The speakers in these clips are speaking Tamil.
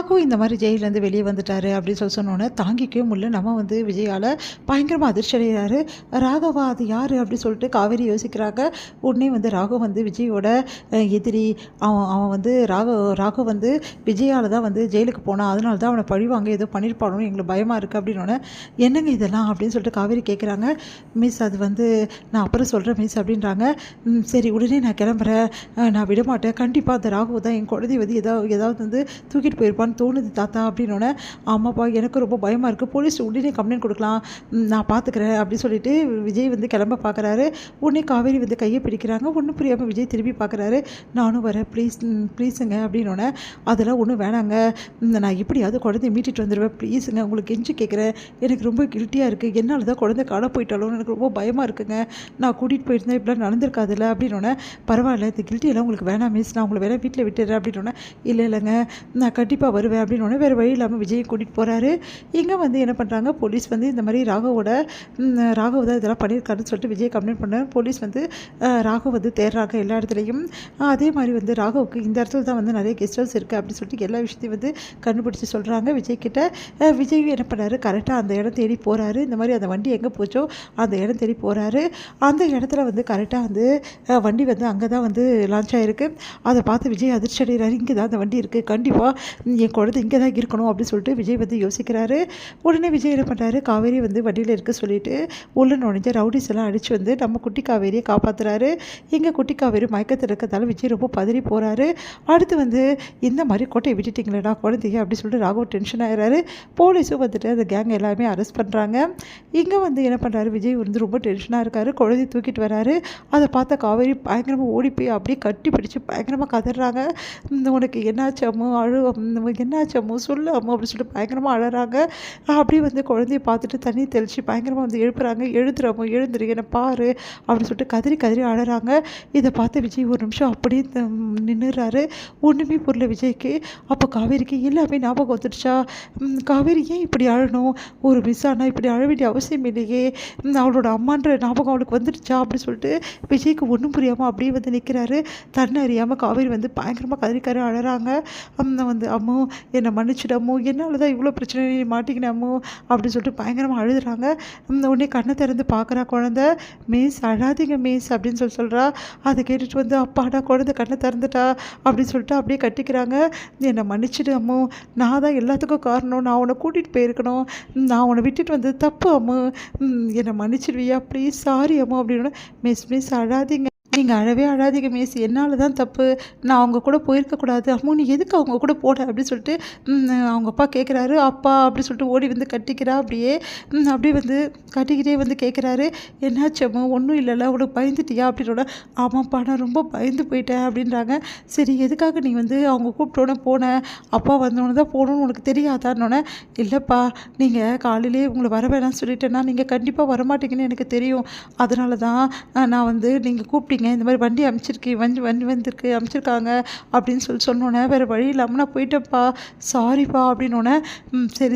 ராகு இந்த மாதிரி ஜெயிலேருந்து வெளியே வந்துட்டாரு அப்படின்னு சொன்னோன்னே தாங்கிக்கவே முடியல. நம்ம வந்து விஜயால் பயங்கரமாக அதிர்ச்சி அடைகிறாரு. ராகவா அது யார் அப்படின்னு சொல்லிட்டு காவேரி யோசிக்கிறாங்க. உடனே வந்து ராகு வந்து விஜயோட எதிரி. அவன் அவன் வந்து ராகு வந்து விஜயால் தான் வந்து ஜெயிலுக்கு போனான், அதனால தான் அவனை பழிவாங்க ஏதோ பண்ணியிருப்பானோன்னு எங்களுக்கு பயமாக இருக்குது அப்படின்னோடனே என்னங்க இதெல்லாம் அப்படின்னு சொல்லிட்டு காவேரி கேட்குறாங்க. மிஸ் அது வந்து நான் அப்புறம் சொல்கிறேன் மிஸ் அப்படின்றாங்க. சரி உடனே நான் கிளம்புறேன், நான் விடமாட்டேன், கண்டிப்பாக அந்த ராகு தான் என் குழந்தை வந்து ஏதாவது வந்து தூக்கிட்டு போயிருப்பான்னு தோணுது தாத்தா அப்படின்னோடனே ஆமாப்பா எனக்கு ரொம்ப பயமாக இருக்குது, போலீஸ் உடனே கம்ப்ளைண்ட் கொடுக்கலாம், நான் பார்த்துக்கிறேன் அப்படின்னு சொல்லிட்டு விஜய் வந்து கிளம்ப பார்க்குறாரு. உடனே காவேரி வந்து கையை பிடிக்கிறாங்க. ஒன்றும் புரியாமல் விஜய் திரும்பி பார்க்குறாரு. நானும் வரேன் ப்ளீஸுங்க அப்படின்னோடனே அதெல்லாம் ஒன்றும் வேணாங்க, நான் எப்படியாவது குழந்தைய மீட்டிட்டு வந்துடுவேன், ப்ளீஸுங்க உங்களுக்கு கெஞ்சி கேட்குறேன், எனக்கு ரொம்ப கில்ட்டியாக இருக்குது, என்னால் தான் குழந்தை காண போயிட்டாலும் எனக்கு ரொம்ப பயமாக இருக்குங்க, நான் கூட்டிகிட்டு போயிருந்தேன் இப்படிலாம் நடந்திருக்காதுல்ல அப்படின்னோடனே பரவாயில்ல இந்த கில்ட்டியெல்லாம் உங்களுக்கு வேணாம் மிஸ், நான் உங்களை வேணால் வீட்டில் விட்டுறேன் அப்படின்னோடனே இல்லைங்க நான் கண்டிப்பாக வருவேன் அப்படின்னோடனே வேறு வழி இல்லாமல் விஜயை கூட்டிகிட்டு போகிறாரு. இங்கே வந்து என்ன பண்ணுறாங்க, போலீஸ் வந்து இந்த மாதிரி ராகவ் தான் இதெல்லாம் பண்ணியிருக்காருன்னு சொல்லிட்டு விஜய் கம்ப்ளைண்ட் பண்ணார். போலீஸ் வந்து ராகவ் வந்து தேடுறாங்க எல்லா இடத்துலையும். அதே மாதிரி வந்து ராகவுக்கு இந்த இடத்துல தான் வந்து நிறைய கெஸ்ட் ஹவுஸ் இருக்குது அப்படின்னு சொல்லிட்டு எல்லா விஷயத்தையும் வந்து கண்டுபிடிச்சி சொல்கிறாங்க விஜய்கிட்ட. விஜய் என்ன பண்ணாரு, கரெக்டாக அந்த இடம் தேடி போகிறாரு. இந்த மாதிரி அந்த வண்டி எங்கே போச்சோ அந்த இடம் தேடி போகிறாரு. அந்த இடத்துல வந்து கரெக்டாக வந்து வண்டி வந்து அங்கே தான் வந்து லான்ச் ஆகிருக்கு. அதை பார்த்து விஜய் அதிர்ச்சி அடைகிறாரு. இங்கே தான் அந்த வண்டி இருக்குது, கண்டிப்பாக என் குழந்தை இங்கே தான் இருக்கணும் அப்படின்னு சொல்லிட்டு விஜய் வந்து யோசிக்கிறாரு. உடனே விஜய் என்ன பண்ணுறாரு, காவேரி வந்து வண்டியில் இருக்க சொல்லிட்டு உள்ள நுழைஞ்ச ரவுடிஸ் எல்லாம் அடித்து வந்து நம்ம குட்டி காவேரியை காப்பாற்றுறாரு. எங்கள் குட்டி காவேரி மயக்கத்தில் இருக்கிறதால விஜய் ரொம்ப பதறி போகிறாரு. அடுத்து வந்து இந்த மாதிரி கோட்டையை விட்டுட்டிங்களேடா குழந்தைங்க அப்படின்னு சொல்லிட்டு ராகவ் டென்ஷன் ஆகிறாரு. போலீஸும் வந்துட்டு அந்த கேங் எல்லாமே அரெஸ்ட் பண்ணுறாங்க. இங்கே வந்து என்ன பண்ணுறாரு, விஜய் வந்து ரொம்ப டென்ஷனாக இருக்காரு. குழந்தைய தூக்கிட்டு வராரு. அதை பார்த்த காவேரி பயங்கரமாக ஓடி போய் அப்படியே கட்டி பிடிச்சி பயங்கரமாக கதறாங்க. உனக்கு என்னாச்சம்மோ என்னாச்சம்மோ சொல்லு அம்மோ அப்படின்னு சொல்லிட்டு பயங்கரமாக அழறாங்க. அப்படியே வந்து குழந்தைய பார்த்துட்டு தண்ணி தெளித்து பயங்கரமாக வந்து எழுப்புறாங்க. எழுதுறமோ எழுந்துரு என்னை பாரு அப்படின்னு சொல்லிட்டு கதறி அழறாங்க. இதை பார்த்து விஜய் ஒரு நிமிஷம் அப்படியே நின்றுறாரு. ஒன்றுமே புரியல விஜய்க்கு. அப்போ காவேரிக்கு எல்லாமே ஞாபகம் வந்துடுச்சா, காவேரி ஏன் இப்படி அழணும், ஒரு மிஸ் ஆனால் இப்படி அழ வேண்டிய அவசியம் இல்லையே, அவளோட அம்மான்ற ஞாபகம் அவளுக்கு வந்துடுச்சா அப்படின்னு சொல்லிட்டு விஜய்க்கு ஒன்றும் புரியாமல் அப்படியே வந்து நிற்கிறாரு. தன்னை அறியாமல் காவேரி வந்து பயங்கரமாக கதறிக்கார அழறாங்க. வந்து அம்மோ என்னை மன்னிச்சிடமோ, என்னால் தான் இவ்வளோ பிரச்சனை மாட்டிக்கினமோ அப்படின்னு சொல்லிட்டு பயங்கரமாக அழுதுறாங்க. உடனே கண்ணை திறந்து பார்க்குறா குழந்தை. மிஸ் அழாதீங்க மிஸ் அப்படின்னு சொல்கிறா. அதை கேட்டுட்டு வந்து அப்பாடா குழந்தை கண்ணை திறந்துட்டா அப்படின்னு சொல்லிட்டு அப்படியே கட்டிக்கிறாங்க. என்னை மன்னிச்சிடு அம்மோ, நான் தான் எல்லாத்துக்கும் காரணம், நான் உன்னை கூட்டிகிட்டு போயிருக்கணும், நான் உன்னை விட்டுட்டு வந்து தப்பு அம்மு, என்னை மன்னிச்சிடுவியா ப்ளீஸ், சாரி அம்மா அப்படின்னு. மிஸ் அழாதீங்க, நீங்கள் அழாதீங்க மிஸ், என்னால் தான் தப்பு, நான் அவங்க கூட போயிருக்கக்கூடாது, அம்மோ நீ எதுக்கு அவங்க கூட போட அப்படின்னு சொல்லிட்டு அவங்க அப்பா கேட்குறாரு. அப்பா அப்படி சொல்லிட்டு ஓடி வந்து கட்டிக்கிறா. அப்படியே வந்து கட்டிக்கிட்டே வந்து கேட்குறாரு, என்னாச்சு அம்மா, ஒன்றும் இல்லைல்ல, உனக்கு பயந்துட்டியா அப்படின்னோட ஆமாப்பா நான் ரொம்ப பயந்து போயிட்டேன் அப்படின்றாங்க. சரி எதுக்காக நீ வந்து அவங்க கூப்பிட்டோன்னே போனேன், அப்பா வந்தோன்னே தான் போகணுன்னு உனக்கு தெரியாதான்னொன்னே இல்லைப்பா நீங்கள் காலையிலே உங்களை வர வேணாம்னு சொல்லிட்டேன்னா நீங்கள் கண்டிப்பாக வரமாட்டீங்கன்னு எனக்கு தெரியும், அதனால தான் நான் வந்து நீங்கள் கூப்பிட்டீங்க, இந்த மாதிரி வண்டி வண்டி வந்திருக்கு அமைச்சிருக்காங்க அப்படின்னு சொன்னோன்னே வேறு வழி இல்லாமல் நான் போயிட்டேன்ப்பா, சாரிப்பா அப்படின்னோடனே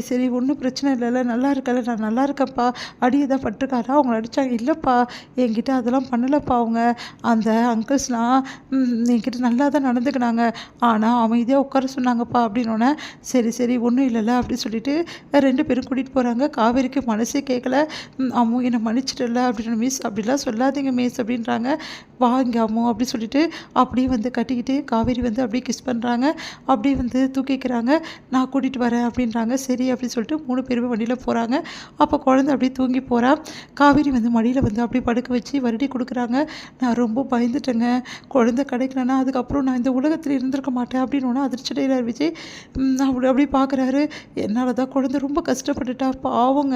சரி ஒன்றும் பிரச்சனை இல்லைல்ல, நல்லா இருக்கல, நான் நல்லா இருக்கேன்ப்பா, அடி இதாக பட்டிருக்காரா அவங்க அடித்தாங்க, இல்லைப்பா என்கிட்ட அதெல்லாம் பண்ணலைப்பா, அவங்க அந்த அங்கிள்ஸ்லாம் என்கிட்ட நல்லா தான் நடந்துக்கினாங்க, ஆனால் அமைதியாக உட்கார சொன்னாங்கப்பா அப்படின்னோடனே சரி ஒன்றும் இல்லைல்ல அப்படின்னு சொல்லிட்டு 2 பேரும் கூட்டிகிட்டு போகிறாங்க. காவேரிக்கு மனசே கேட்கல. அம்மோ என்னை மன்னிச்சிடல அப்படின்னு. மிஸ் அப்படிலாம் சொல்லாதீங்க மிஸ் அப்படின்றாங்க. வாங்க அம்மோ அப்படி சொல்லிட்டு அப்படியே வந்து கட்டிக்கிட்டு காவேரி வந்து அப்படியே கிஸ் பண்ணுறாங்க. அப்படியே வந்து தூக்கிக்கிறாங்க. நான் கூட்டிகிட்டு வரேன் அப்படின்றாங்க. சரி அப்படின்னு சொல்லிட்டு 3 பேருமே வண்டியில் போகிறாங்க. அப்போ குழந்தை அப்படியே தூங்கி போகிறா. காவேரி வந்து மடியில் வந்து அப்படியே படுக்க வச்சு வருடி கொடுக்குறாங்க. நான் ரொம்ப பயந்துட்டேங்க, குழந்தை கிடைக்கலன்னா அதுக்கப்புறம் நான் இந்த உலகத்தில் இருந்திருக்க மாட்டேன் அப்படின்னு அதிர்ச்சி அடைகிறார் விஜய். அப்படியே பார்க்குறாரு. என்னால் தான் குழந்தை ரொம்ப கஷ்டப்பட்டுட்டா பாவங்க,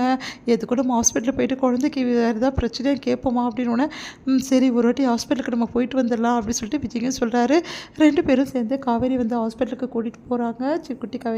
எது கூட நம்ம ஹாஸ்பிட்டலில் போயிட்டு குழந்தைக்கு வேறு ஏதாவது பிரச்சனையாக கேட்போமா அப்படின்னு. சரி ஒரு வாட்டி ஹாஸ்பிட்டலுக்கு நம்ம போயிட்டு வந்துடலாம் அப்படின்னு சொல்லிட்டு விஜய்ங்க சொல்கிறாரு. 2 பேரும் சேர்ந்து காவேரி வந்து ஹாஸ்பிட்டலுக்கு கூட்டிகிட்டு போகிறாங்க. குட்டி காவேரி